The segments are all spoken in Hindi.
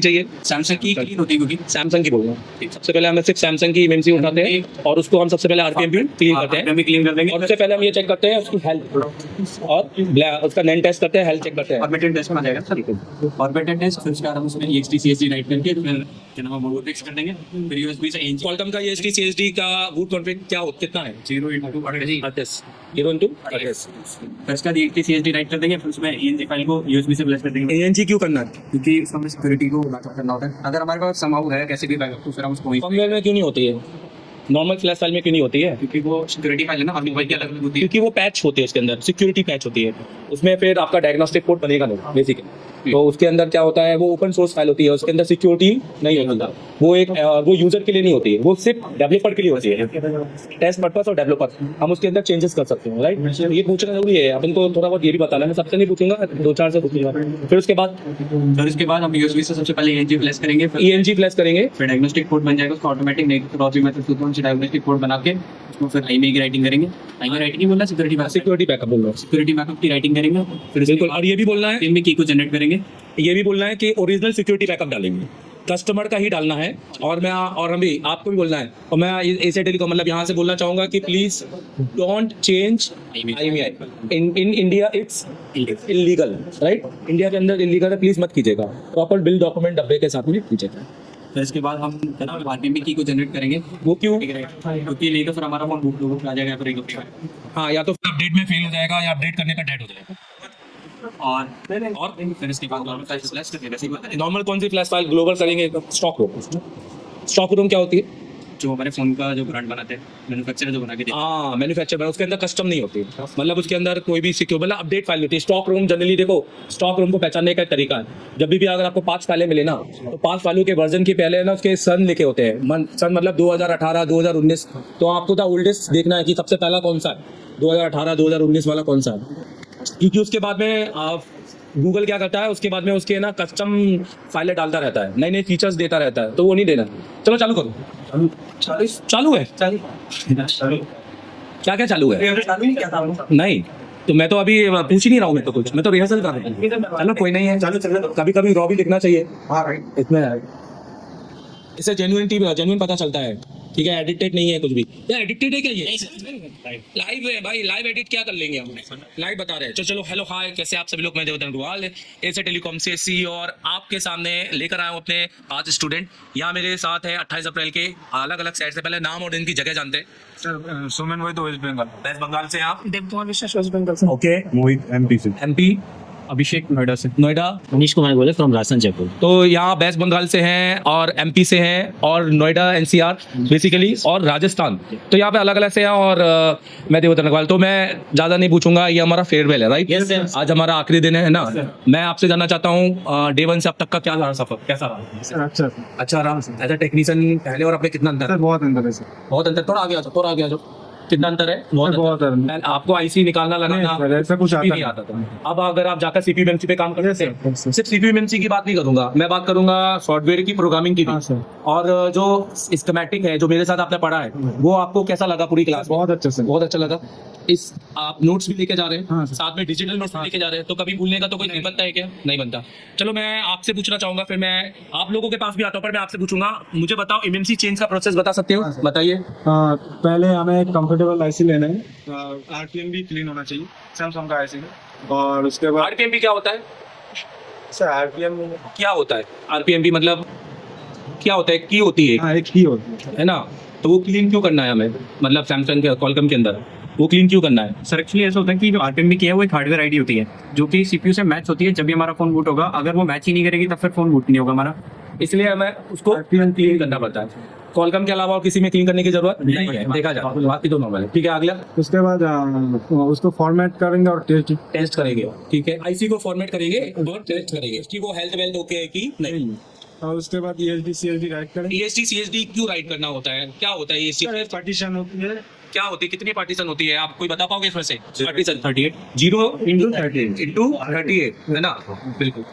चाहिए। सैमसंग की क्लीन होती है क्योंकि सैमसंग की बोल रहा हूँ। सबसे पहले हमें सिर्फ सैमसंग की एमएमसी उठाते हैं और उसको हम सबसे पहले आरपीएम भी क्लीन करते हैं भी क्लीन कर देंगे और उससे पहले हम ये चेक करते हैं उसकी हेल्थ और उसका नेन टेस्ट करते हैं, हेल्थ चेक करते हैं। ऑर्बिटेड टेस्ट में आ जाएगा सर। ऑर्बिटेड टेस्ट फिर उसके बाद हम उसमें EXT CSD राइट करके फिर क्या नाम है वो फिक्स कर देंगे। फिर USB से इंच क्वालकॉम का ESD CSD का बूट कॉन्फ़िग क्या हो कितना है? 0x28 0 into 28। फिर उसके बाद EXT CSD राइट कर देंगे। फिर उसमें ENG फाइल को USB से फ्लैश कर देंगे ANG क्यों करना है? क्योंकि उसमें हमें सिक्योरिटी को बैकअप करना होता है। अगर हमारे पास संभव है कैसे भी बैकअप तो फिर हम उसको वहीं फर्मवेयर में क्यों नहीं होती है? नॉर्मल फ्लैश फाइल में क्यों नहीं होती है? क्योंकि वो सिक्योरिटी फाइल है ना हमें वही की अलग होती है। क्योंकि वो पैच होती है उसके अंदर, सिक्योरिटी पैच होती है उसमें। फिर आपका डायग्नोस्टिक पोर्ट बनेगा नहीं बेसिकली। तो उसके अंदर क्या होता है, वो ओपन सोर्स फाइल होती है, उसके अंदर सिक्योरिटी नहीं होती। वो एक वो यूजर के लिए नहीं होती है, वो सिर्फ डेवलपर के लिए होती है, टेस्ट पर्पस और डेवलपर। हम उसके अंदर चेंजेस कर सकते हैं, राइट। ये पूछना जरूरी है अपन को, थोड़ा बहुत ये भी बताना है। सबसे नहीं पूछूंगा, 2-4 से पूछूंगा। फिर उसके बाद हम USB से सबसे पहले ENG फ्लैश करेंगे। फिर ENG फ्लैश करेंगे। फिर डायग्नोस्टिक पोर्ट बन जाएगा उसका ऑटोमेटिक नेगेटिव मेथड से कौन सी डायग्नोस्टिक पोर्ट बना के उसको फिर IMEI की राइटिंग करेंगे। IMEI राइटिंग ही बोलना सिक्योरिटी बैकअप बोल रहा हूँ। सिक्योरिटी बैकअप की राइटिंग करेंगे। फिर बिल्कुल। और ये भी बोलना है, में की को जनरेट करेंगे। ये भी बोलना है कि ओरिजिनल सिक्योरिटी बैकअप डालेंगे, कस्टमर का ही डालना है। और हम भी आपको भी बोलना है। और मैं एशिया टेलीकॉम मतलब यहाँ से बोलना चाहूँगा कि please don't change IMEI in India. It's illegal, right. India के अंदर इलीगल है, प्लीज मत कीजिएगा। प्रॉपर बिल डॉक्यूमेंट डब्बे के साथ में कीजिएगा। फिर इसके बाद हम RPM की को जनरेट करेंगे। वो क्यों? क्योंकि नहीं तो फिर हमारा फोन बूट आ जाएगा फिर हाँ, या तो अपडेट में फेल हो जाएगा या अपडेट करने का डेट हो जाएगा। और फिर इसके बाद नॉर्मल फाइल फ्लैश करेंगे। नॉर्मल कौन सी फ्लैश फाइल ग्लोबल करेंगे? स्टॉक रूम क्या होती है? जो हमारे फोन का जो ब्रांड बनाते हैं मैन्युफैक्चरर जो बना के देते हैं। हाँ, मैन्युफैक्चर उसके अंदर कस्टम नहीं होती, मतलब उसके अंदर कोई भी सिक्योर मतलब अपडेट फाइल होती है। स्टॉक रूम जनरली देखो, स्टॉक रूम को पहचानने का एक तरीका है। जब भी अगर आपको 5 फाइलें मिले ना, तो 5 फाइलों के वर्जन के पहले ना उसके सन लिखे होते हैं। सन मतलब 2018, 2019। तो आपको द ओल्डेस्ट देखना है कि सबसे पहला कौन सा है, 2018, 2019 वाला कौन सा है। क्योंकि उसके बाद में आप गूगल क्या करता है, उसके बाद में उसके ना कस्टम फाइलें डालता रहता है, नए नए फीचर्स देता रहता है, तो वो नहीं देना। चलो चालू करो। चालू है? क्या क्या चालू है? नहीं तो मैं तो अभी पूछ ही नहीं रहा हूँ, मैं तो कुछ, मैं तो रिहर्सल कर रहा हूँ। चलो कोई नहीं है, कभी कभी रॉ भी दिखना चाहिए। इसमें इससे जेन्युइन पता चलता है, ठीक है। एडिटेड नहीं है कुछ भी। या एडिटेड है क्या ये? लाइव है भाई, लाइव एडिट क्या कर लेंगे हम, लाइव बता रहे हैं। चलो हेलो हाय, कैसे आप सभी लोग? मैं देवदत्त अग्रवाल, एशिया टेलीकॉम से CEO और आपके सामने लेकर आया हूँ अपने 5 स्टूडेंट। यहाँ मेरे साथ है 28 अप्रैल के अलग अलग साइड से। पहले नाम और इनकी जगह जानते हैं। सर सुमन वही तो वेस्ट बंगाल से आप? देवकुमार विश्वास वेस्ट बंगाल से। ओके। मोहित MP से। MP। अभिषेक नोएडा से। नोएडा। मनीष कुमार बोले फ्रॉम राजस्थान जयपुर। तो यहाँ वेस्ट बंगाल से हैं और MP से हैं और नोएडा NCR बेसिकली और राजस्थान। तो यहाँ पे अलग अलग से हैं। और मैं देवदत्त अग्रवाल। तो मैं ज़्यादा नहीं पूछूंगा, ये हमारा फेयरवेल है, राइट? Yes, आज हमारा आखिरी दिन है ना। मैं आपसे जानना चाहता हूँ डे 1 से अब तक का क्या रहा सफर, कैसा रहा? सर अच्छा रहा। एज अ टेक्नीशियन पहले और अपने कितना अंतर है? बहुत अंदर है सर। बहुत अंतर। थोड़ा आगे आ जाओ। कितना अंतर है? बहुत अंतर। आपको IC निकालना लगा नहीं सर, ऐसा कुछ नहीं आता था। अब अगर आप जाकर CPU MMC पे काम कर रहे थे, सिर्फ CPU MMC की बात नहीं करूंगा, मैं बात करूंगा सॉफ्टवेयर की, प्रोग्रामिंग की भी। और जो स्कीमेटिक है जो मेरे साथ आपने पढ़ा है, वो आपको कैसा लगा पूरी क्लास? बहुत अच्छा सर। बहुत अच्छा लगा। आप नोट्स भी लेके जा रहे हैं, साथ में डिजिटल नोट्स भी लेके जा रहे हैं, तो कभी भूलने का तो कोई नहीं बनता है क्या? नहीं बनता। चलो मैं आपसे पूछना चाहूंगा, फिर मैं आप लोगों के पास भी आता हूँ, पर मैं आपसे पूछूंगा, मुझे बताओ MMC चेंज का प्रोसेस बता सकते हो? बताइए। पहले हमें एक कंफर्टेबल IC लेना है। RPM भी क्लीन होना चाहिए सैमसंग का IC। और उसके बाद RPM भी क्या होता है सर? RPM क्या होता है? RPM भी मतलब क्या होता है? की होती है, एक ही होती है ना। तो वो क्लीन क्यों करना है हमें, मतलब सैमसंग के क्वालकॉम के अंदर वो क्लीन क्यों करना है? सर एक्चुअली ऐसा होता है कि जो RPM की है वो एक हार्डवेयर आईडी होती है जो कि CPU से मैच होती है। जब भी हमारा फोन बूट होगा, अगर वो मैच ही नहीं करेगी तब फिर फोन बूट नहीं होगा हमारा। इसलिए हमें उसको क्लीन करना पड़ता है। क्वालकॉम के अलावा और किसी में क्लीन करने की जरूरत नहीं है, देखा जाए बाकी तो नॉर्मल है। ठीक है, अगला। उसके बाद उसको फॉर्मेट करेंगे और टेस्ट करेंगे। ठीक है, IC को फॉर्मेट करेंगे और टेस्ट करेंगे कि वो हेल्थ वेल्थ ओके है कि नहीं। और उसके बाद ESD CSD राइट करेंगे। ESD CSD क्यों राइट करना होता है? क्या होता है ESD? पार्टीशन होती है। क्या होती है? कितनी पार्टीशन होती है? आप कोई बता पाओगे इसमें से? पार्टीशन 38 0 है ना। बिल्कुल।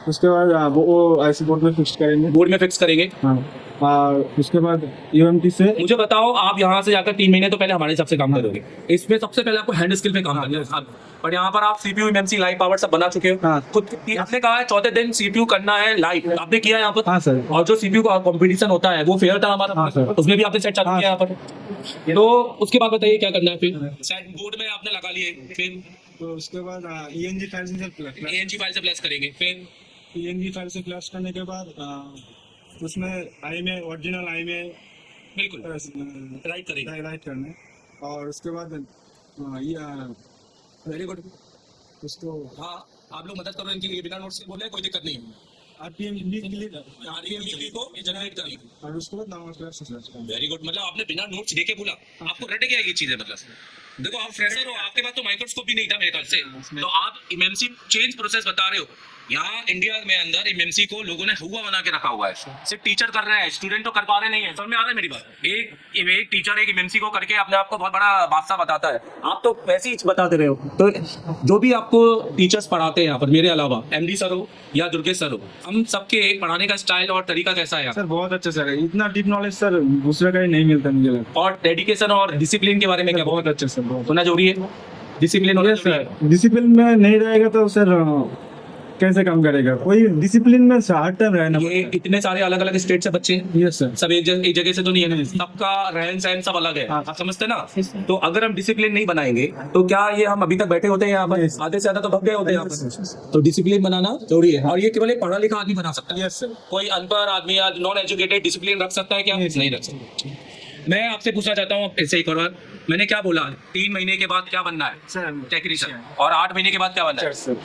उसके बाद वो IC बोर्ड में फिक्स करेंगे। बोर्ड में फिक्स करेंगे। हाँ। और उसके बाद यूएमटी से मुझे बताओ, आप यहाँ से जाकर 3 महीने तो पहले हमारे हिसाब से काम करोगे, इसमें सबसे पहले आपको हैंड स्किल पे काम करना है। और यहाँ पर आप सीपीयू, एमएमसी, लाइव पावर सब बना चुके हो। हाँ। खुद आपने कहा है चौथे दिन सीपीयू करना है लाइव, आपने किया यहाँ पर। हाँ सर। और जो सीपीयू का कंपटीशन होता है वो फेयर था हमारा। हाँ सर। उसमें भी आपने सेट चालू हाँ। किया यहाँ पर। तो उसके बाद बताइए क्या करना है फिर। सेट बोर्ड में आपने लगा लिए, फिर तो उसके बाद ईएनजी फाइल से एएनजी फाइल से प्लस करेंगे, फिर ईएनजी फाइल से फ्लैश करने के बाद उसमें आई में ओरिजिनल आई में बिल्कुल राइट करेंगे। राइट करना है। और उसके बाद वेरी गुड। उसको हाँ, आप लोग मदद करो इनके लिए, बिना नोट्स के बोले कोई दिक्कत नहीं है। आरपीएम आरईएमडी को जनरेट करनी। और उसके बाद डाउनलोड फ्लैश से फ्लैश करना वेरी गुड। मतलब आपने बिना नोट्स देखे बोला, आपको रट गया ये चीजें। मतलब देखो, आप फ्रेशर हो, आपके पास तो माइक्रोस्कोप भी नहीं था मेरे ख्याल से, तो आप एमएमसी चेंज प्रोसेस बता रहे हो। यहाँ इंडिया में अंदर एमएमसी को लोगों ने हुआ बना के रखा हुआ है, सिर्फ टीचर कर रहे हैं, स्टूडेंट तो कर पा रहे नहीं है। समझ में आ रहा है मेरी बात? एक टीचर एक एमएमसी को करके अपने आप को बहुत बड़ा बादशाह बताता है, आप तो वैसे ही बताते रहे हो। तो जो भी आपको टीचर्स पढ़ाते हैं यहाँ पर, मेरे अलावा एमडी सर हो या दुर्गेश सर हो, हम सबके पढ़ाने का स्टाइल और तरीका कैसा है सर बहुत अच्छा सर है। इतना डीप नॉलेज सर दूसरे का ही नहीं मिलता मुझे लगता और डेडिकेशन और डिसिप्लिन के बारे में क्या है। बहुत अच्छा सर बहुत होना जरूरी है? डिसिप्लिन होना जरूरी है। सर डिसिप्लिन में नहीं रहेगा तो सर कैसे काम करेगा? कोई डिसिप्लिन में हर टाइम रहना ये इतने सारे अलग अलग स्टेट से बच्चे हैं, यस सर। सब एक जगह से तो नहीं है, सबका रहन सहन सब अलग है। हाँ। आप समझते ना? तो अगर हम डिसिप्लिन नहीं बनाएंगे तो क्या ये हम अभी तक बैठे होते हैं यहाँ पर? Yes. आधे से ज्यादा तो भग गए होते हैं यहाँ पर। तो डिसिप्लिन बनाना जरूरी है, और ये केवल एक पढ़ा लिखा आदमी बना सकता है। Yes sir. कोई अनपढ़ आदमी या नॉन एजुकेटेड डिसिप्लिन रख सकता है क्या? नहीं रख सकता। मैं आपसे पूछना चाहता हूँ ऐसे एक और बार, मैंने क्या बोला, 3 महीने के बाद क्या बनना है? Sir technician. और 8 महीने के बाद क्या बनना है? सर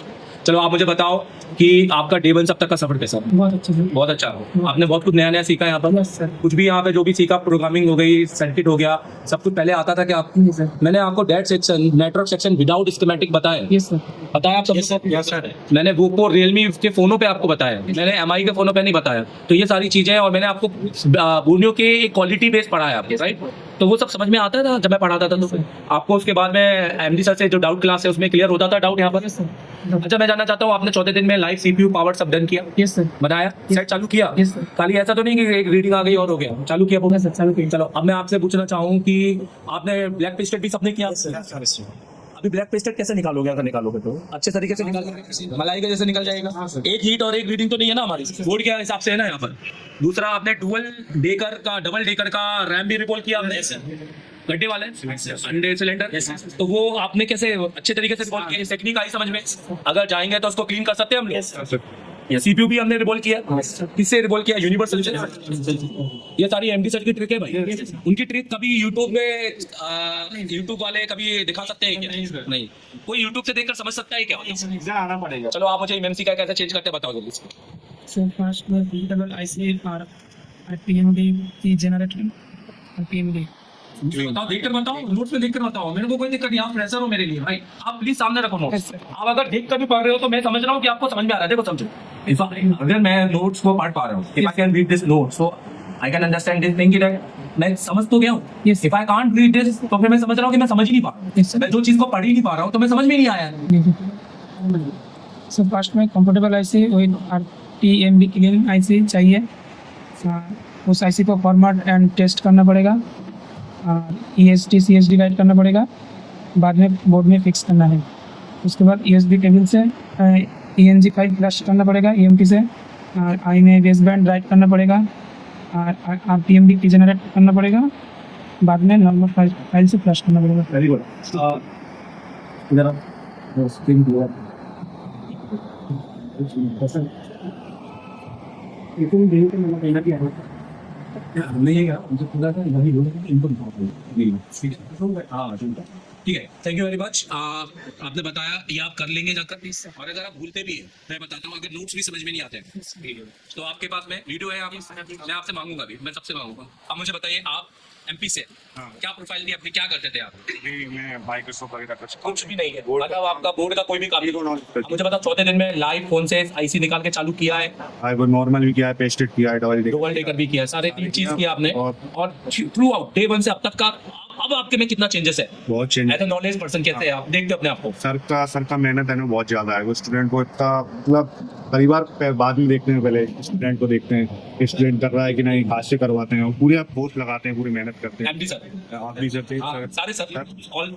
चलो आप मुझे बताओ कि आपका डे 1 अब तक का सफर कैसा? बहुत अच्छा सर। बहुत अच्छा। आपने बहुत कुछ नया नया सीखा यहाँ पर। Yes sir. कुछ भी यहाँ पे जो भी सीखा, प्रोग्रामिंग हो गई, सर्किट हो गया, सब कुछ पहले आता था क्या आपको? नहीं सर। मैंने आपको date section, network section without schematic बताया, यस सर। बताया आप सबको? Yes sir. मैंने वो को रियलमी के फोनों पे आपको बताया, मैंने एमआई के फोनों पे नहीं बताया। तो ये सारी चीजें, और मैंने आपको बोर्नियो के एक क्वालिटी बेस पढ़ाया आपको, राइट? तो वो सब समझ में आता था जब मैं पढ़ाता था। तो आपको उसके बाद में एमडी सर से जो डाउट क्लास है उसमें क्लियर होता था डाउट यहाँ पर। Yes sir. अच्छा, मैं जानना चाहता हूँ, आपने चौथे दिन में लाइव सीपीयू पावर सब डन किया, यस सर। बनाया, सेट चालू किया? Yes sir. खाली ऐसा तो नहीं कि एक रीडिंग आ गई और हो गया, चालू किया पूरा? यस सर, चालू किया। चलो अब मैं आपसे पूछना चाहूँ कि आपने ब्लैक पेस्टेड भी सबने किया? अभी ब्लैक पेस्टेड कैसे निकालोगे? अगर निकालोगे तो अच्छे तरीके से निकालोगे, मलाई के जैसे निकल जाएगा। एक हीट और एक रीडिंग तो नहीं है ना हमारी, बोर्ड के हिसाब से है ना यहाँ पर। दूसरा, आपने डबल डेकर का रैम भी रिपोर्ट किया आपने, गड्ढे वाले अंडे सिलेंडर, तो वो आपने कैसे अच्छे तरीके से रिपोर्ट किया? टेक्निक आई समझ में? अगर जाएंगे तो उसको क्लीन कर सकते हैं हम लोग। सीपीयू भी हमने रिवॉल्व किया, किससे रिवॉल्व किया? यूनिवर्सल। ये सारी एमडी सर की ट्रिक है भाई। उनकी ट्रिक कभी यूट्यूब वाले कभी दिखा सकते हैं क्या? नहीं। कोई यूट्यूब से देखकर समझ सकता है क्या? एग्जाम आना पड़ेगा। चलो आप मुझे एमएमसी का कैसे चेंज करते हैं बताओ जल्दी से। सर फर्स्ट में डबल आईसी और पीएमडी की जनरेटर और पीएमडी। बताओ, देखकर बताओ, नोट्स में देखकर बताओ, मेरे को कोई दिक्कत नहीं। आप फ्रेशर हो मेरे लिए भाई, आप प्लीज सामने रखो नोट्स। Yes, sir. आप अगर देख कर भी पढ़ रहे हो तो मैं समझ रहा हूँ कि आपको समझ में आ रहा है। देखो समझो, अगर मैं नोट्स को पढ़ पा रहा हूँ, if I can read this notes so I can understand this thing, मैं समझ तो गया हूँ। Yes. If I can't read this तो फिर मैं समझ रहा हूँ कि मैं समझ ही नहीं पा रहा हूँ। Yes, sir. मैं जो चीज को पढ़ ही नहीं पा रहा हूँ तो मैं समझ में नहीं आया। सर फर्स्ट में comfortable IC with RTMD clean IC चाहिए। उस आईसी को फॉर्मेट एंड टेस्ट करना पड़ेगा, EST CSD राइट करना पड़ेगा, बाद में बोर्ड में फिक्स करना है। उसके बाद USB केबल से ENG फाइल फ्लैश करना पड़ेगा EMT से, आई में बेसबैंड राइट करना पड़ेगा, RTMD की जनरेट करना पड़ेगा, बाद में नॉर्मल फाइल से फ्लैश करना पड़ेगा। Very good. इधर स्क्रीन क्लियर। नहीं है मुझे पूरा था वही लोग इनपुट हाँ ठीक है। Thank you very much. आपने बताया ये आप कर लेंगे जाकर, और अगर आप भूलते भी हैं मैं बताता हूँ, अगर नोट्स भी समझ में नहीं आते हैं तो आपके पास में वीडियो है, मैं आपसे मांगूंगा भी, मैं सबसे मांगूंगा। अब मुझे बताइए, आप एमपी से क्या प्रोफाइल थी अपनी, क्या करते थे आप? मैं माइक्रोसॉफ्ट वगैरह कुछ भी नहीं है, मतलब आपका बोर्ड का कोई भी काम नहीं। मुझे बताओ, चौथे दिन में लाइव फोन से आईसी निकाल के चालू किया है, वो नॉर्मल भी किया है, पेस्टेड किया है, डबल डबल डेकर भी किया है, सारे 3 चीज किया आपने। और और थ्रू आउट डे 1 से अब तक का अब आपके में कितना चेंजेस है? बहुत change as a knowledge person कैसे है आप देखते हो अपने आप को? सर का मेहनत है ना बहुत ज्यादा है। वो स्टूडेंट को इतना मतलब कई बार बाद में देखते हैं, पहले स्टूडेंट को देखते हैं स्टूडेंट कर रहा है कि नहीं, हाथ से करवाते हैं, पूरे आप फोर्स लगाते हैं, पूरी मेहनत करते हैं। एमडी सर, आप भी सर हाँ, सारे सर ऑल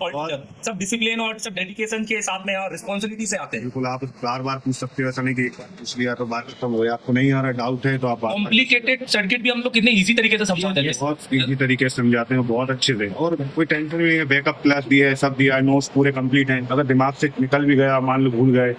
सब डिसिप्लिन और सब डेडिकेशन के साथ में और रिस्पॉन्सिबिलिटी से आते हैं। बिल्कुल, आप बार बार पूछ सकते हो, ऐसा नहीं कि एक बार पूछ लिया तो बात खत्म हो गया। आपको नहीं आ रहा, डाउट है तो आप कॉम्प्लिकेटेड सर्किट भी हम लोग कितने इजी तरीके से समझाते हैं। बहुत इजी तरीके से समझाते हैं, बहुत अच्छे से, और कोई टेंशन नहीं है। बैकअप क्लास दिया है, सब दिया है, नोट्स पूरे कंप्लीट हैं। अगर दिमाग से निकल भी गया, मान लो भूल गए,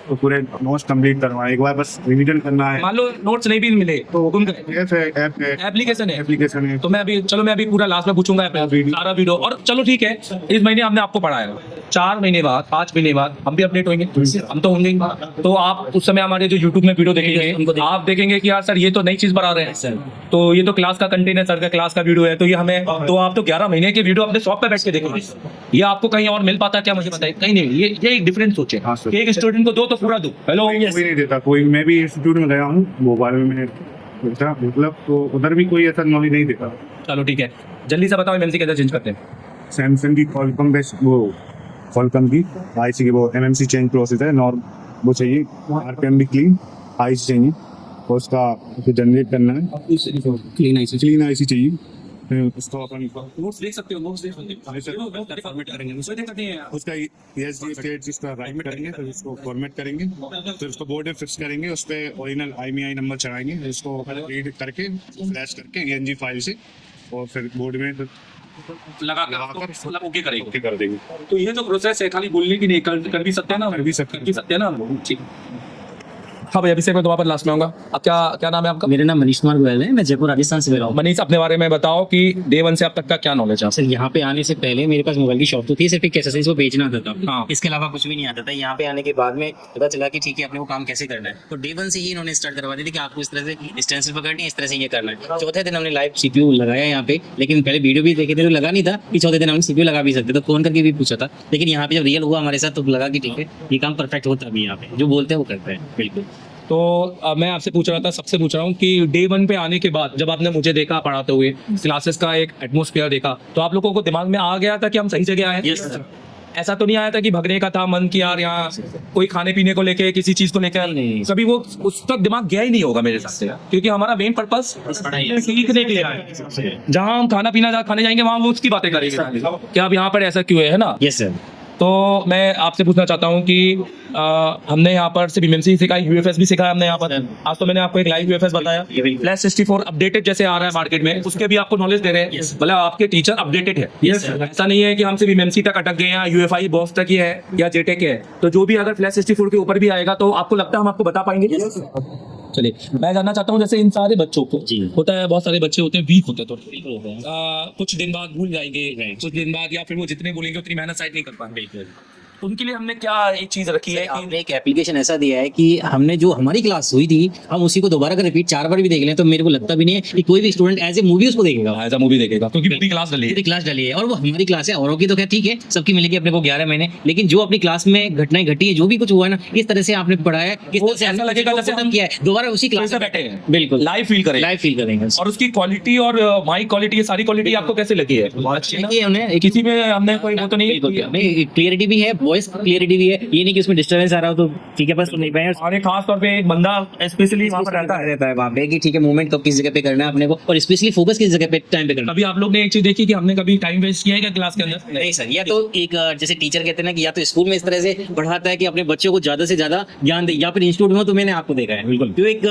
तो पूरे नोट्स कंप्लीट करवाएं। एक बार बस रिवीजन करना है। मान लो नोट्स नहीं भी मिले तो गुम गए, ऐप है, एप्लीकेशन है। एप्लीकेशन है। तो मैं अभी पूरा लास्ट में पूछूंगा सारा वीडियो। और चलो ठीक है, इस महीने हमने आपको पढ़ाया, 4 महीने बाद 5 महीने बाद हम भी अपडेट होंगे, हम तो होंगे ही। तो आप उस समय हमारे जो यूट्यूब में वीडियो देखेंगे, आप देखेंगे कि यार सर ये तो नई चीज बढ़ा रहे हैं, तो ये तो क्लास का कंटेंट है, सर का क्लास का वीडियो है, तो ये हमें तो आप तो 11 महीने के वीडियो अपने शॉप पे बैठ के देखेंगे। ये आपको कहीं और मिल पाता है क्या? मुझे बताइए, कहीं नहीं। ये एक डिफरेंस सोचे हाँ सर। कि एक स्टूडेंट को दो तो पूरा दो। हेलो, कोई नहीं देता कोई। मैं भी इंस्टीट्यूट में गया हूँ, भोपाल में मैंने पूछा, मतलब तो उधर भी कोई ऐसा नॉलेज नहीं देता। चलो ठीक है, जल्दी से बताओ एमएनसी कैसे चेंज करते हैं? सैमसंग की कॉलकॉम बेस्ट, वो कॉलकॉम की आईसी की वो एमएमसी चेंज प्रोसेस है, नॉर्म वो चाहिए, आरपीएम भी क्लीन आईसी चाहिए, और उसका जनरेट करना है क्लीन आईसी चाहिए। फिर उसको अपन नोट्स देख सकते हो, नोट्स देख सकते हो, फॉर्मेट करेंगे, उसको दिक्कत नहीं है। उसका ESD पेज इसका राइट करेंगे, फिर उसको फॉर्मेट करेंगे, फिर उसको बोर्ड में फिक्स करेंगे, उस पर ओरिजिनल IMEI नंबर चढ़ाएंगे, फिर उसको रीड करके फ्लैश करके ENG फाइल से, और फिर बोर्ड में लगाकर मतलब ओके करेंगे। ओके कर देंगे। तो ये जो प्रोसेस है खाली बोलने की नहीं, कर भी सकते हैं ना, कर भी सकते हैं ना हम लोग। ठीक। हाँ भैया, अभिषेक मैं दोबारा लास्ट में आऊंगा। अब क्या नाम है आपका? मेरा नाम मनीष कुमार गोयल है, मैं जयपुर राजस्थान से बोल रहा हूँ। मनीष, अपने बारे में बताओ कि डे 1 से अब तक का क्या नॉलेज है? सर यहाँ पे आने से पहले मेरे पास मोबाइल की शॉप तो थी, सिर्फ एक एक्सेसरीज को बेचना आता था। हाँ। इसके अलावा कुछ भी नहीं आता था। यहाँ पे आने के बाद में पता चला कि ठीक है, अपने को काम कैसे करना है। तो डे 1 से ही इन्होंने स्टार्ट करवा दी थी कि आपको इस तरह से स्टेंसिल पकड़नी है, इस तरह से ये करना है। चौथे दिन हमने लाइव CPU लगाया यहाँ पे, लेकिन पहले वीडियो भी देखे थे तो लगा नहीं था कि चौथे दिन हम CPU लगा भी सकते, तो फोन करके भी पूछा था। लेकिन यहाँ पे जब रियल हुआ हमारे साथ तो लगा कि ठीक है, ये काम परफेक्ट होता भी, यहाँ पे जो बोलते हैं वो करते हैं। बिल्कुल। तो मैं आपसे पूछ रहा था, सबसे पूछ रहा हूँ कि डे 1 पे आने के बाद जब आपने मुझे देखा पढ़ाते हुए, क्लासेस का एक एटमॉस्फेयर देखा, तो आप लोगों को दिमाग में आ गया था कि हम सही जगह आए? Yes sir. ऐसा तो नहीं आया था कि भगने का था मन कि यार यहाँ कोई खाने पीने को लेके, किसी चीज को लेकर? नहीं। कभी वो उस तक दिमाग गया ही नहीं होगा मेरे हिसाब से, क्योंकि हमारा मेन पर्पस सीखने के लिए है। जहाँ हम खाना पीना खाने जाएंगे वहाँ वो उसकी बातें करेंगे कि अब यहाँ पर ऐसा क्यों है ना? Yes sir. तो मैं आपसे पूछना चाहता हूँ कि हमने यहाँ पर सिर्फ एमएमसी सिखाई, UFS भी सिखाया हमने यहाँ पर। आज तो मैंने आपको एक लाइव UFS बताया, फ्लैश 64 अपडेटेड जैसे आ रहा है मार्केट में, उसके भी आपको नॉलेज दे रहे हैं। मतलब आपके टीचर अपडेटेड है। ऐसा नहीं है कि हम सिर्फ एमएमसी तक अटक गए, या UFI बॉक्स तक ही है या JTEC है। तो जो भी अगर फ्लैश 64 के ऊपर भी आएगा तो आपको लगता है हम आपको बता पाएंगे? चलिए, मैं जानना चाहता हूँ, जैसे इन सारे बच्चों को होता है, बहुत सारे बच्चे होते हैं वीक होते हैं, तो कुछ दिन बाद भूल जाएंगे, कुछ दिन बाद, या फिर वो जितने बोलेंगे उतनी मेहनत शायद नहीं कर पाएंगे। उनके लिए हमने क्या एक चीज रखी है कि आपने एक एप्लीकेशन ऐसा दिया है कि हमने जो हमारी क्लास हुई थी हम उसी को दोबारा का रिपीट 4 बार भी देख लें तो मेरे को लगता भी नहीं है कि कोई भी स्टूडेंट एज ए मूवी उसको देखेगा, एज अ मूवी देखेगा, क्योंकि पूरी क्लास डली है। पूरी क्लास डली है और वो हमारी क्लास है। औरों की तो क्या ठीक है, सबकी मिलेगी अपने को 11 महीने, लेकिन जो अपनी क्लास में घटनाएं घटी है, जो भी कुछ हुआ है ना, किस तरह से आपने पढ़ाया, किस तरह से ऐसा लगेगा जैसे खत्म किया है, दोबारा उसी क्लास में बैठे हैं, बिल्कुल लाइव फील करेंगे, लाइव फील करेंगे। और उसकी क्वालिटी और माइक क्वालिटी, ये सारी क्वालिटी आपको कैसे लगी है? अच्छी है ना? देखिए हमने किसी में हमने कोई वो तो नहीं, क्लियरिटी भी है, वॉइस क्लियरिटी भी है, ये नहीं कि उसमें डिस्टर्बेंस आ रहा हो तो ठीक है बस सुन नहीं पाए। और एक खास तौर पे एक बंदा स्पेशली वहां पर रहता है वहाँ पे कि ठीक है मूवमेंट कब किस जगह पे करना है अपने को, और स्पेशली फोकस किस जगह पे टाइम पे करना है। कभी आप लोग ने एक चीज देखी कि हमने कभी टाइम वेस्ट किया है क्या क्लास के अंदर? नहीं सर, या तो एक जैसे टीचर कहते हैं ना कि या तो स्कूल में इस तरह से पढ़ाता है कि अपने बच्चों को ज्यादा से ज्यादा ज्ञान दे, या फिर इंस्टीट्यूट में तो मैंने आपको देखा है बिल्कुल तो एक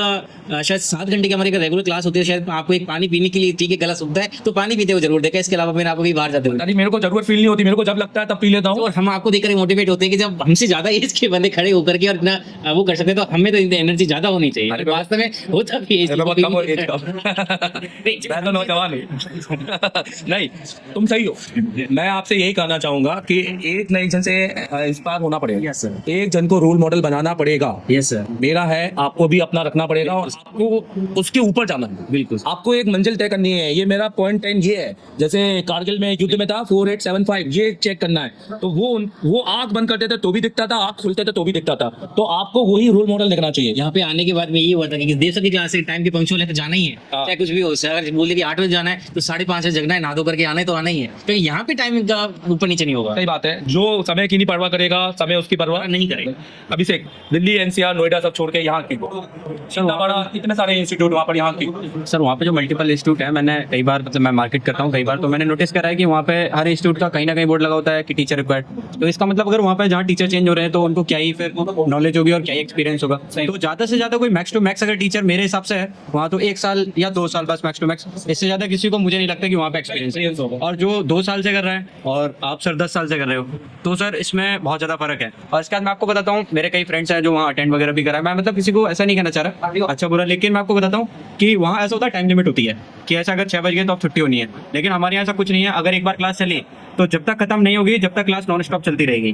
शायद 7 घंटे की हमारी रेगुलर क्लास होती है, शायद आपको एक पानी पीने के लिए ठीक है गला सूखता है तो पानी पीते हुए जरूर देखा, इसके अलावा मैंने आपको कहीं बाहर जाते हुए मेरे को जरूरत फील नहीं होती, मेरे को जब लगता है तब पी लेता हूँ। और हम आपको देखकर मोटिवेट होते हैं कि जब हमसे ज्यादा एज के बंदे खड़े होकर के और इतना वो कर सकते हैं तो हमें तो एनर्जी ज्यादा होनी चाहिए। वास्तव में होता भी है, बहुत कम हो एज का। मैं तो नौजवान हूँ। नहीं, तुम सही हो। मैं आपसे यही कहना चाहूंगा कि एक नई जन से इंस्पायर होना पड़ेगा। Yes sir. एक जन को रोल मॉडल बनाना पड़ेगा। Yes sir. मेरा है, आपको भी अपना रखना पड़ेगा और आपको उसके ऊपर जाना है। बिल्कुल। आपको एक मंजिल तय करनी है। ये मेरा पॉइंट 10 ये है, जैसे कारगिल में युद्ध में था 4875, ये चेक करना है। तो वो आंख बंद करते थे तो भी दिखता था, आंख खुलते थे तो भी दिखता था। तो आपको वही रोल मॉडल देखना चाहिए। यहाँ पे आने के बाद में ये हुआ था कि देवसर की क्लास से टाइम की पंक्चुअल है तो जाना ही है, हाँ। चाहे कुछ भी हो। अगर बोल दे कि 8 बजे जाना है तो 5:30 बजे जगना है, नहा धो करके आना है तो आना ही है। तो यहाँ पे टाइम का ऊपर नीचे नहीं होगा। सही बात है, जो समय की नहीं परवाह करेगा, समय उसकी परवाह नहीं करेगा। अभिषेक, दिल्ली एनसीआर नोएडा सब छोड़ के यहाँ की इतने सारे इंस्टीट्यूट वहाँ पर, यहाँ की सर वहाँ पे जो मल्टीपल इंस्टीट्यूट है, मैंने कई बार मतलब मैं मार्केट करता हूँ कई बार, तो मैंने नोटिस करा है कि वहाँ पे हर इंस्टीट्यूट का कहीं ना कहीं बोर्ड लगा होता है कि टीचर रिक्वायर्ड। तो इसका मतलब अगर वहाँ पे जहाँ टीचर चेंज हो रहे हैं तो उनको क्या ही फिर नॉलेज होगी और क्या ही एक्सपीरियंस होगा। तो ज़्यादा से ज़्यादा कोई मैक्स टू मैक्स अगर टीचर मेरे हिसाब से है वहाँ तो 1 साल या 2 साल बस मैक्स टू मैक्स, इससे ज़्यादा किसी को मुझे नहीं लगता कि वहाँ पे एक्सपीरियंस होगा। और जो 2 साल से कर रहा है और आप सर 10 साल से कर रहे हो तो सर इसमें बहुत ज़्यादा फर्क है। और इसके बाद मैं आपको बताता हूँ, मेरे कई फ्रेंड्स हैं जो वहाँ अटेंड वगैरह भी करा है। मैं मतलब किसी को ऐसा नहीं कहना चाह रहा अच्छा बुरा, लेकिन मैं आपको बताता हूँ कि वहाँ ऐसा होता है टाइम लिमिट होती है कि ऐसा अगर 6 बज गए तो अब छुट्टी होनी है। लेकिन हमारे यहाँ ऐसा कुछ नहीं है, अगर एक बार क्लास चली तो जब तक खत्म नहीं होगी जब तक क्लास नॉन स्टॉप चलती रहेगी।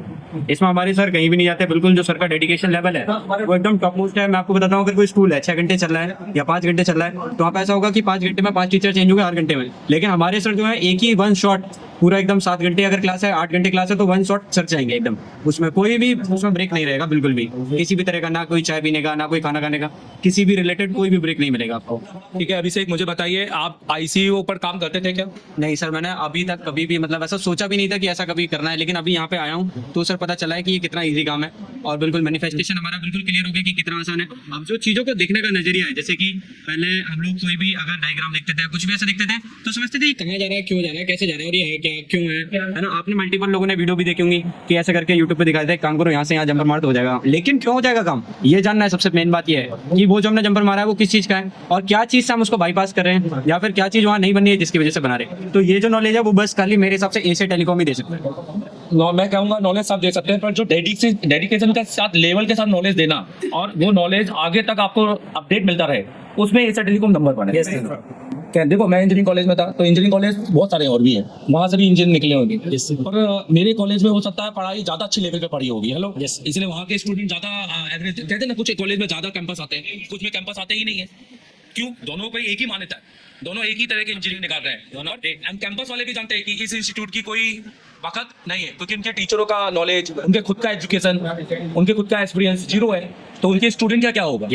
इसमें हमारे सर कहीं भी नहीं जाते, बिल्कुल जो सर का डेडिकेशन लेवल है वो एकदम टॉप मोस्ट है। मैं आपको बताता हूँ, अगर कोई स्कूल है 6 घंटे चल रहा है या 5 घंटे चल रहा है तो वहाँ पे ऐसा होगा कि 5 घंटे में 5 टीचर चेंज होंगे 8 घंटे में। लेकिन हमारे सर जो है एक ही 1 शॉट पूरा एकदम 7 घंटे अगर क्लास है 8 घंटे क्लास है तो 1 शॉट सर जाएंगे एकदम, उसमें कोई भी उसमें ब्रेक नहीं रहेगा बिल्कुल भी, किसी भी तरह का, ना कोई चाय पीने का ना कोई खाना खाने का, किसी भी रिलेटेड कोई भी ब्रेक नहीं मिलेगा आपको। ठीक है अभिषेक, मुझे बताइए आप आईसीयू पर काम करते थे क्या? नहीं सर, मैंने अभी तक कभी भी मतलब ऐसा सोचा भी नहीं था कि ऐसा कभी करना है, लेकिन अभी यहाँ पे आया हूँ तो सर पता चला है कि ये कितना इजी काम है और बिल्कुल मैनिफेस्टेशन हमारा बिल्कुल क्लियर हो गया कि कितना आसान है। अब जो चीज़ों को देखने का नजरिया है, जैसे कि पहले हम लोग कोई भी अगर डायग्राम देखते थे कुछ भी ऐसा देखते थे तो समझते थे कहाँ जा रहा है, क्यों जा रहा है, कैसे जा रहा है और ये है क्या, क्यों है ना। आपने मल्टीपल लोगों ने वीडियो भी देखी होंगी कि ऐसे करके यूट्यूब पे दिखाते थे काम करो यहाँ से यहाँ जंपर मार तो हो जाएगा, लेकिन क्यों हो जाएगा काम ये जानना है। सबसे मेन बात ये है कि वो जो हमने जंपर मारा है वो किस चीज़ का है और क्या चीज़ से हम उसको बाईपास कर रहे हैं या फिर क्या चीज़ वहाँ नहीं बनी है जिसकी वजह से बना रहे। तो ये जो नॉलेज है वो बस खाली मेरे हिसाब से एशिया टेलीकॉम ही दे सकते हैं। मैं कहूँगा नॉलेज सब दे सकते हैं, पर जो डेडिकेशन के साथ लेवल के साथ नॉलेज देना और वो नॉलेज आगे तक आपको अपडेट मिलता रहे, उसमें एशिया टेलीकॉम नंबर 1 है। क्या देखो, मैं इंजीनियरिंग कॉलेज में था तो इंजीनियरिंग कॉलेज बहुत सारे और भी हैं, वहाँ से भी इंजीनियर निकले होंगे और मेरे कॉलेज में हो सकता है पढ़ाई ज़्यादा अच्छी लेवल पे पढ़ी होगी। हेलो, इसलिए वहाँ के स्टूडेंट ज़्यादा एवरेज कहते हैं ना, कुछ कॉलेज में ज़्यादा कैंपस आते हैं, कुछ में कैंपस आते ही नहीं है। क्यों? दोनों पे एक ही मान्यता है, दोनों एक ही तरह के इंजीनियरिंग निकाल रहे हैं दोनों। कैंपस वाले भी जानते हैं कि इस इंस्टीट्यूट की कोई वक्त नहीं है, क्योंकि उनके टीचरों का नॉलेज, उनके खुद का एजुकेशन, उनके खुद का एक्सपीरियंस जीरो है, तो उनके स्टूडेंट का क्या होगा।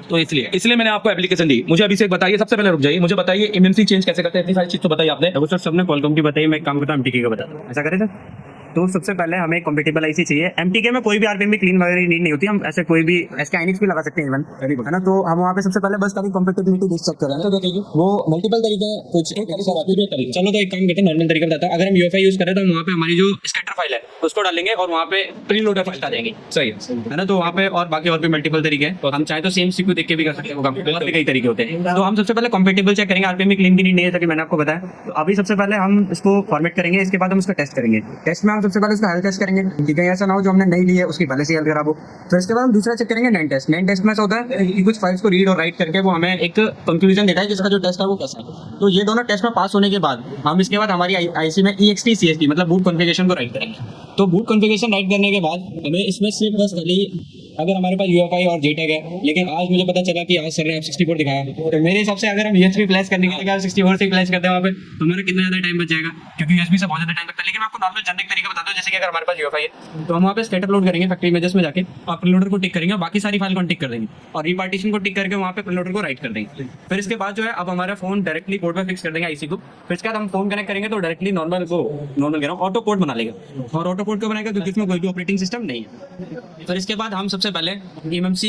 तो इसलिए मैंने आपको एप्लीकेशन दी। मुझे अभिषेक बताइए, सबसे पहले रुक जाइए, मुझे बताइए एमएमसी चेंज कैसे करते हैं, इतनी सारी चीज तो बताइए आपने। सर सबने कॉलकॉम की बताई, मैं एक काम करता हूँ एमटीके का बताता हूँ, ऐसा करें सर। तो सबसे पहले हमें कंपेटेबल आईसी चाहिए। एमटीके में कोई भी आरपीएम क्लीन वगैरह नीड नहीं होती, हम ऐसे कोई भी ऐसे आइनिक्स भी लगा सकते हैं इवन, है ना। तो हम वहाँ पे सबसे पहले बस कभी कंपेटेबिलिटी देख सकते हैं, तो देखिए वो मल्टीपल तरीका कुछ चलो तो एक काम करते हैं, नॉर्मल तरीका बताता हूँ। अगर हम यूएफआई यूज करें तो वहाँ पे हमारी जो स्कैटर फाइल है उसको डालेंगे और वहाँ पे प्रीलोडर फाइल आ जाएंगी, सही है ना। तो वहाँ पे और बाकी और भी मल्टीपल तरीके हैं, हम चाहे तो सेम सीक्यू देख के भी कर सकते हैं, वो काम और भी कई तरीके होते हैं। तो हम सबसे पहले कंपेटेबल चेक करेंगे, आरपीएम क्लीन की नीड नहीं है, ताकि मैंने आपको बताया। तो अभी सबसे पहले हम इसको फॉर्मेट करेंगे, इसके बाद हम उसका टेस्ट करेंगे। टेस्ट में हम सबसे पहले उसका हेल्थ टेस्ट करेंगे कि कहीं ऐसा ना हो जो हमने नहीं ली है उसकी पहले से हेल्थ खराब हो। तो इसके बाद हम दूसरा चेक करेंगे नैन टेस्ट। नैन टेस्ट में ऐसा होता है कि कुछ फाइल्स को रीड और राइट करके वो हमें एक कंक्लूजन देता है कि इसका जो टेस्ट है वो कैसा है। तो ये दोनों टेस्ट में पास होने के बाद हम इसके बाद हमारी आईसी में EXT CST मतलब बूट कॉन्फ़िगरेशन को राइट करेंगे। तो बूट कॉन्फ़िगरेशन राइट करने के बाद हमें इसमें सिर्फ बस खाली अगर हमारे पास UEFI और JTAG है, लेकिन आज मुझे पता चला कि आज सर ने F64 दिखाया, तो मेरे हिसाब से अगर हम USB फ्लैश करने के लिए 64 से फ्लैश करते हैं वहाँ पे तो हमारा कितना ज़्यादा टाइम बच जाएगा, क्योंकि USB से बहुत ज़्यादा टाइम लगता है। लेकिन मैं आपको नॉर्मल जनरिक तरीका बताता हूँ, जैसे कि अगर हमारे पास UEFI है तो हम वहाँ पे स्टेटस लोड करेंगे फैक्ट्री इमेजेस में जाके और प्रीलोडर को टिक करेंगे और बाकी सारी फाइल को टिक कर देंगे और रिपार्टीशन को टिक करके वहाँ पे प्रीलोडर को राइट कर देंगे। फिर इसके बाद जो है अब हमारा फोन डायरेक्टली बोर्ड पर फिक्स कर देंगे आईसी को। फिर इसके बाद हम फोन कनेक्ट करेंगे तो डायरेक्टली नॉर्मल कह रहा हूँ ऑटो पोर्ट बना लेगा, और ऑटो पोर्ट को बनाएगा क्योंकि इसमें कोई भी ऑपरेटिंग सिस्टम नहीं है। फिर इसके बाद हम सबसे पहले EMMC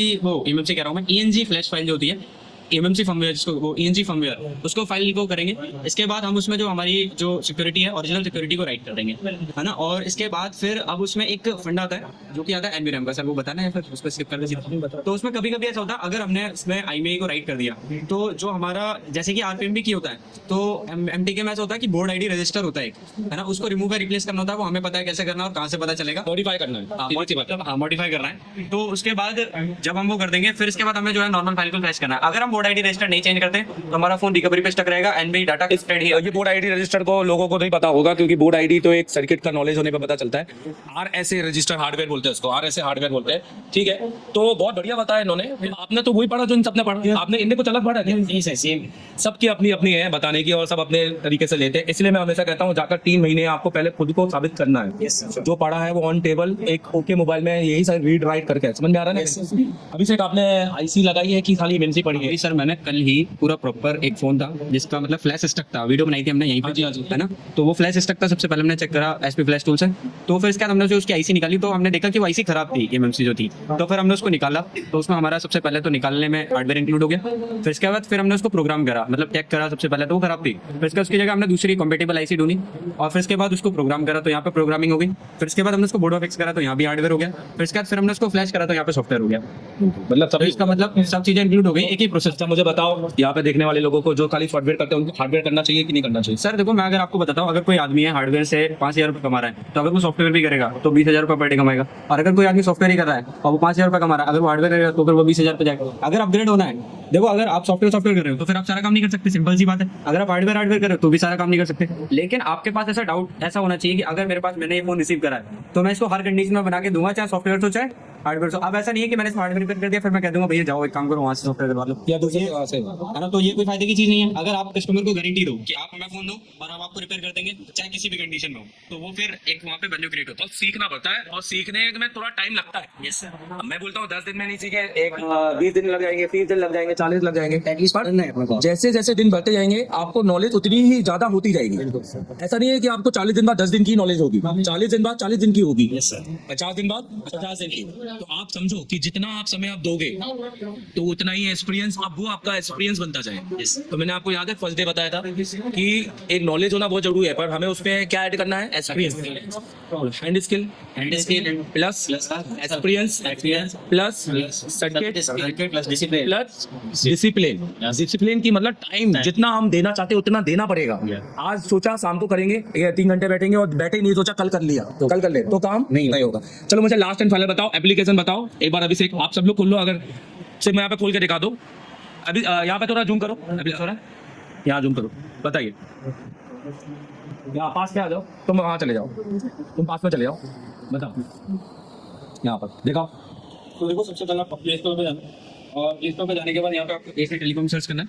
कह रहा हूँ मैं, ENG फ्लैश फाइल जो होती है EMMC फर्मवेयर, जिसको वो ENG फर्मवेयर उसको फाइल को करेंगे। इसके बाद हम उसमें जो हमारी जो सिक्योरिटी है ओरिजिनल सिक्योरिटी को राइट कर देंगे, है ना। और इसके बाद फिर अब उसमें एक फंडा आता है जो कि आता है NVRAM का, सर वो बताना है फिर उसको स्किप कर दीजिए। तो उसमें कभी कभी ऐसा होता है अगर हमने इसमें IMEI को राइट कर दिया तो जो हमारा जैसे कि RPM भी की होता है तो MTK में ऐसा होता है कि बोर्ड ID रजिस्टर होता है एक, है ना, उसको रिमूव या रिप्लेस करना होता है, वो हमें पता है कैसे करना है और कहाँ से पता चलेगा। मॉडिफाई करना है, मॉडिफाई करना है। तो उसके बाद जब हम वो कर देंगे फिर इसके बाद हमें जो है नॉर्मल फाइल को फ्लैश करना है। अगर हम बोर्ड आईडी रजिस्टर नहीं चेंज करते तो हमारा फोन रिकवरी पे स्टक रहेगा एंड भी डाटा एक्सटेंड ही ये बोर्ड आईडी रजिस्टर को लोगों को नहीं पता होगा, क्योंकि बोर्ड आईडी तो एक सर्किट का नॉलेज होने पर पता चलता है। RSA रजिस्टर हार्डवेयर बोलते हैं उसको, RSA हार्डवेयर बोलते हैं, ठीक है। तो बहुत बढ़िया बताया इन्होंने। आपने तो वही पढ़ा जो इन सबने पढ़ा, आपने इनने कुछ अलग पढ़ा नहीं? सेम सबकी अपनी अपनी है बताने की, और सब अपने तरीके से लेते हैं। इसलिए मैं हमेशा कहता हूँ जाकर 3 महीने आपको पहले खुद को साबित करना है। जो पढ़ा है वो ऑन टेबल एक ओके मोबाइल में यही सारे रीड राइट करके, समझ में आ रहा है ना? अभी से आपने आईसी लगाई है कि खाली एमएनसी पढ़ी है? अभी सर मैंने कल ही पूरा प्रॉपर एक फोन था जिसका मतलब फ्लैश स्टक था, वीडियो बनाई थी हमने यहीं पे, है ना? तो वो फ्लैश स्टक था, सबसे पहले हमने चेक करा एसपी फ्लैश टूल से। तो फिर इसके बाद हमने जो उसकी आईसी निकाली तो हमने देखा कि वो आईसी खराब थी, एमएमसी जो थी। तो फिर हमने उसको निकाला, तो उसमें हमारा सबसे पहले तो निकालने में हार्डवेयर इंक्लूड हो गया। फिर इसके बाद फिर हमने उसको प्रोग्राम करा, मतलब चेक करा सबसे पहले तो वो खराब थी। फिर इसके उसकी जगह हमने दूसरी कंपेटेबल आईसी ढूंढी और फिर इसके बाद उसको प्रोग्राम करा तो यहाँ पे प्रोग्रामिंग हो गई। फिर इसके बाद हमने उसको बोर्ड में फिक्स करा तो यहाँ भी हार्डवेयर हो गया। फिर इसके बाद फिर हमने उसको फ्लैश करा तो यहाँ पे सॉफ्टवेयर हो गया। मतलब तो इसका मतलब सब चीजें इंक्लूड हो गई एक ही प्रोसेस। अच्छा मुझे बताओ, यहाँ पे देखने वाले लोगों को जो खाली सॉफ्टवेयर करते हैं उनको हार्डवेयर करना चाहिए कि नहीं करना चाहिए? सर देखो मैं अगर आपको बताता हूँ, अगर कोई आदमी है हार्डवेयर से 5,000 रुपये कमा रहा है तो अगर वो सॉफ्टवेयर भी करेगा तो 20,000 रुपये पर डे कमाएगा। और अगर कोई आदमी सॉफ्टवेयर ही कर रहा है और वो 5,000 रुपये कमा रहा है, अगर वो हार्डवेयर करेगा तो फिर वो 20,000 पे जाएगा। अगर अपग्रेड होना है, देखो अगर आप सॉफ्टवेयर कर रहे हो तो फिर आप सारा काम नहीं कर सकते, सिंपल सी बात है। अगर आप हार्डवेयर कर रहे हो तो भी सारा काम नहीं कर सकते। लेकिन आपके पास ऐसा डाउट ऐसा होना चाहिए कि अगर मेरे पास मैंने ये फोन रिसीव करा है तो मैं इसको हर कंडीशन में बना के दूंगा, चाहे सॉफ्टवेयर हो चाहे हार्डवेयर। अब ऐसा नहीं है कि मैंने हार्डवेयर रिपेयर कर दिया फिर मैं कह दूंगा भैया जाओ एक काम करो वहां से सॉफ्टवेयर करवा लो या दूसरी जगह से, है ना। तो ये कोई फायदे की चीज नहीं है। अगर आप कस्टमर को गारंटी दो कि आप हमें फोन दो और हम आपको रिपेयर कर देंगे चाहे किसी भी कंडीशन में हो, तो वो फिर एक वहाँ पे वैल्यू क्रिएट होता है। तो सीखना पड़ता है, और सीखने में थोड़ा टाइम लगता है। Yes sir. अब मैं बोलता हूँ 10 दिन में नहीं सीखे, 20 दिन लग जाएंगे, 30 दिन लग जाएंगे, 40 लग जाएंगे, पर जैसे जैसे दिन बढ़ते जाएंगे आपको नॉलेज उतनी ही ज्यादा होती जाएगी। ऐसा नहीं है कि आपको 40 दिन बाद 10 दिन की नॉलेज होगी, 40 दिन बाद 40 दिन की होगी, 50 दिन बाद 50 दिन की। तो आप समझो कि जितना आप समय आप दोगे तो उतना ही एक्सपीरियंस, अब वो आपका एक्सपीरियंस बनता जाए। तो मैंने आपको याद है फर्स्ट डे बताया था कि एक नॉलेज होना बहुत जरूरी है, पर हमें उसमें क्या ऐड करना है? Experience, hand skill plus experience plus certificate plus discipline plus discipline. Discipline की मतलब टाइम जितना हम देना चाहते हैं उतना देना पड़ेगा। आज सोचा शाम को करेंगे, 3 घंटे बैठेंगे और बैठे ही नहीं, सोचा कल कर लिया तो कल कर ले तो काम नहीं होगा। चलो मुझे लास्ट एंड फाइनल बताओ, एप्लीकेशन बताओ एक बार। अभी से आप सब लोग खोल लो, अगर से मैं यहाँ पे खोल के दिखा दो। अभी यहाँ पे थोड़ा जूम करो, यहाँ जूम करो, बताइए। यहाँ पास में आ जाओ, तुम वहाँ चले जाओ, तुम पास में चले जाओ, बताओ यहाँ पर दिखाओ। तो देखो सबसे पहले आपको प्ले स्टोर पे जाना है और प्ले स्टोर पे जाने के बाद यहाँ पे आपको एसी टेलीकॉम सर्च करना है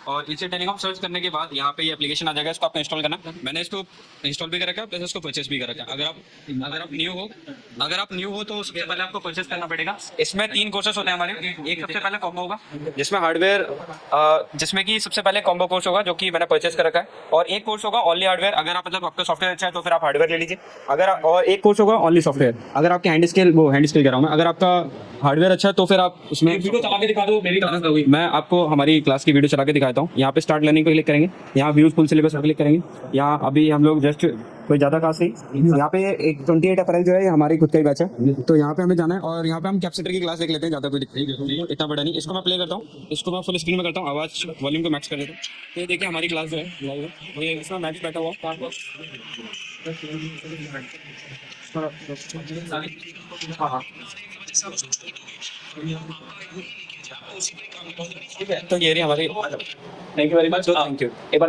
और एसी टेलीकॉम सर्च करने के बाद यहाँ पे ये एप्लीकेशन आ जाएगा, इसको आपको इंस्टॉल करना है। मैंने इसको इंस्टॉल भी कर रखा है प्लस इसको परचेस भी कर रखा है। अगर आप न्यू हो तो सबसे पहले आपको परचेस करना पड़ेगा। इसमें 3 कोर्सेस होते हैं हमारे। एक सबसे पहले कॉम्बो होगा जिसमें हार्डवेयर, जिसमें कि सबसे पहले कॉम्बो कोर्स होगा जो कि मैंने परचेस कर रखा है, और एक कोर्स होगा ओनली हार्डवेयर। अगर आप मतलब आपका सॉफ्टवेयर अच्छा है तो फिर आप हार्डवेयर ले लीजिए। और एक कोर्स होगा ओनली सॉफ्टवेयर। अगर आपके हैंड स्किल कह रहा हूँ मैं, अगर आपका हार्डवेयर अच्छा है तो फिर आप उसमें वीडियो चला के दिखा दो मेरी क्लास। मैं आपको हमारी क्लास की वीडियो चला के दिखाता हूँ। यहाँ पे स्टार्ट लर्निंग पे क्लिक करेंगे, यहाँ व्यूज फुल सिलेबस पे क्लिक करेंगे। यहाँ अभी हम लोग जस्ट कोई ज़्यादा खास नहीं, यहाँ पे एक 28 अप्रैल जो है हमारी खुद का ही बैच है, तो यहाँ पे हमें जाना है और यहाँ पे हम कैपेसिटर की क्लास देख लेते हैं। ज़्यादा कोई इतना बड़ा नहीं। इसको मैं प्ले करता हूँ, इसको मैं फुल स्क्रीन में करता हूँ, आवाज़ वॉल्यूम को मैक्स कर देता हूँ। तो ये देखिए हमारी क्लास जो है ये इसमें मैक्स बैठा हुआ। तो ये रही हमारी। Thank you very much, thank you. एक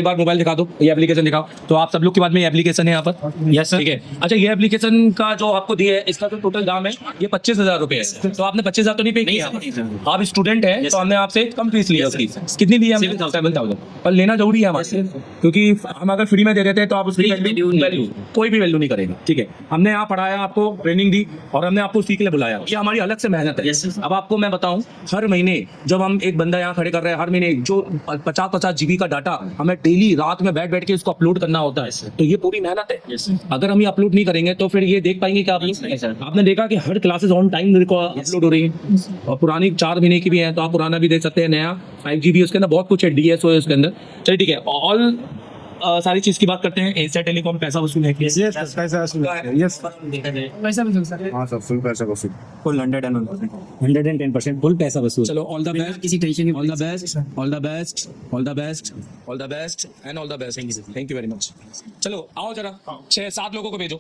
बार मोबाइल दिखा दो, ये एप्लीकेशन दिखाओ। तो आप सब लोग के बाद में ये एप्लीकेशन है यहाँ पर। Yes sir. ठीक है। अच्छा ये एप्लीकेशन का जो आपको दिया है इसका जो टोटल दाम है ये 25,000 रुपए है। तो आपने 25,000 तो नहीं पे किया? आप स्टूडेंट हैं तो हमने आपसे कम फीस लिया उसकी। कितनी ली है? 7,000। पर लेना जरूरी है हमारे, क्योंकि हम अगर फ्री में दे देते हैं तो आप उसकी वैल्यू कोई भी वैल्यू नहीं करेगा। ठीक है। हमने यहाँ पढ़ाया, आपको ट्रेनिंग दी और हमने आपको सीख ले बुलाया। ये हमारी अलग से मेहनत है। अब आपको मैं बताऊं, हर महीने जब हम एक बंदा यहाँ खड़े कर रहे हैं, हर महीने जो 50 GB का डाटा हमें डेली रात में बैठ के इसको अपलोड करना होता है। तो ये पूरी मेहनत है। अगर हम ये अपलोड नहीं करेंगे तो फिर ये देख पाएंगे क्या? आपने देखा कि हर क्लासेस ऑन टाइम अपलोड हो रही है और पुरानी 4 महीने की भी है, तो आप पुराना भी देख सकते हैं। नया 5 GB उसके अंदर बहुत कुछ है, DSO है उसके अंदर। चलिए ठीक है, ऑल सारी चीज की बात करते हैं। एशिया टेलीकॉम पैसा वसूल है। पैसा वसूल है। यस पैसा भी सर। हाँ सर, फुल पैसा वसूल, फुल 110% फुल पैसा वसूल। चलो ऑल द बेस्ट, किसी टेंशन की all the best, all the best, all the best, all the best and all the best. Thank you very much. चलो आओ जरा 6-7 लोगों को भेजो।